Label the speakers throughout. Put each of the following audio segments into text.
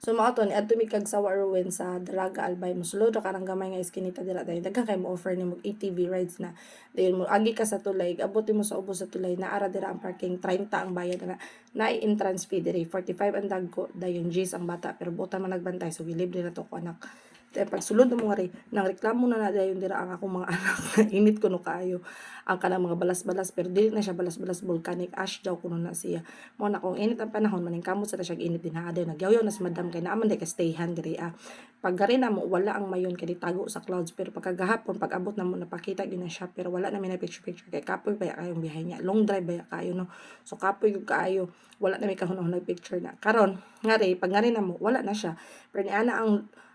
Speaker 1: So mao to ni adto mi kag sa Warwen sa Dalaga Albay mosulod ra ka nang gamay nga iskinita dira dahil daghan kay mo offer nimo ATV rides na. Dayon mo agi ka sa tulay, abot mo sa ubos sa tulay naara dira ang parking 30 ang bayad na entrance fee diri 45 ang dagko dayon G's ang bata pero buta man nagbantay so gilibre na to ko anak. Pagsulod mo nga rin, nang reklamo na dayon dira ang akong mga anak na init kuno kaayo ang kanang mga balas-balas pero dili na siya balas-balas volcanic ash daw kuno na siya. Mo na kung init ang panahon maning kamot sa siya init din ha dayon nagyaw na si madam kay naaman day ka stayhan diri pag gari na mo wala ang mayon kay tago sa clouds pero pagkagahapon pag abot na mo napakita gyud na siya pero wala na mi na picture kay kapoy ba kayong biyahe niya long drive ba kayo no so kapoy gyud kaayo wala na mi kahunahon picture na karon ngari pag ngari na mo wala na siya pero ni ana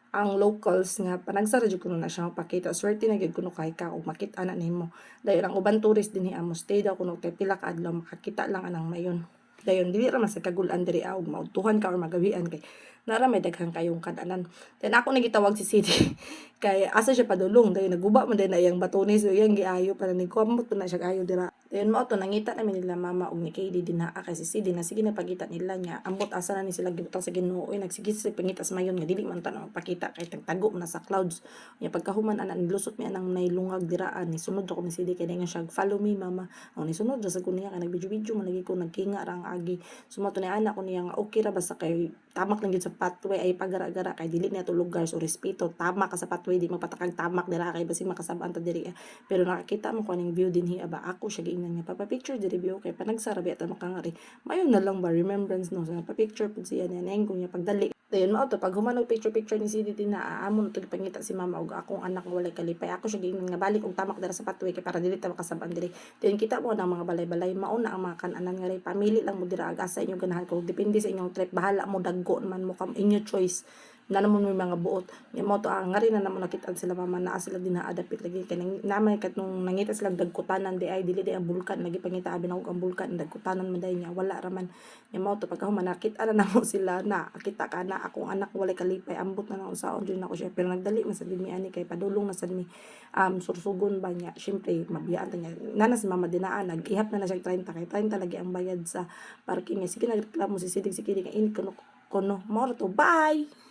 Speaker 1: ang locals nga panagsara jud kuno na siya mapakita swerte na gyud kuno kay ka ug makita na nimo dayon ang uban tourist dinhi amo stay daw kuno kay pila ka adlaw makakita lang anang mayon dayon dili ra man sa kagulan diri og mautuhan ka or magawian kay nara may daghan kayong kadanan then ako nagitawag si City kay asa siya padulong dayon naguba man din na iyang batunis so iyang giayo para ni komot na siya ayo dira dayon mao to nangita namin nila mama og ni KD din na kay si City na sige na pagita nila niya ambot asa na ni sila gibutang sa Ginoo oy nagsige sa pangitas mayon nga dili man ta na magpakita kay tagtago na sa clouds nya pagkahuman ana nilusot mi anang nailungag diraan ni sunod ako ni City kay nga siya follow me mama o ni sunod sa kunya kay nagvideo-video man lagi ko nagkinga ra ang agi sumato ni anak ko niya nga okay ra basta kay tamak lang gyud sa pathway ay pagara-gara kay dili na to lugar so respeto tama ka sa pathway di magpatakag tamak dira kay basi makasab-an ta diri pero nakakita mo ko ning view dinhi aba ako siya giingnan nga papa picture diri view kay panagsarabi at makangari mayon na lang ba remembrance no sa pa picture pud siya niya neng kunya pagdali dayon mao to pag humanog picture ni City din na aamon to pangita si mama ug akong anak nga walay kalipay ako siya giingnan nga balik og tamak dira sa pathway kay para dili ta makasab-an diri dayon kita mo na mga balay-balay mao na ang mga kan-anan nga ray pamili lang mo dira ag asa inyo ganahan ko depende sa inyong trip bahala mo daggo man mo kam inyo choice na naman may mga buot nga mo to ang ngari na naman nakita sila mama naa sila din adapit lagi kay naman kat nung nangita sila dagkutanan di ay dili di ang bulkan lagi pangita abi ang bulkan dagkutanan man day niya wala raman nga mo to pagkahuman nakita na namo sila na kita ka na akong anak walay kalipay ambot na nang usaon jud nako siya pero nagdali man sad mi ani kay padulong na sad mi sursugon ba niya syempre mabiyaan ta niya nanas mama dinaan nag-ihap na siya 30 kay 30 lagi ang bayad sa parking niya sige nagreklamo si Sidig sige nga init kuno mo to bye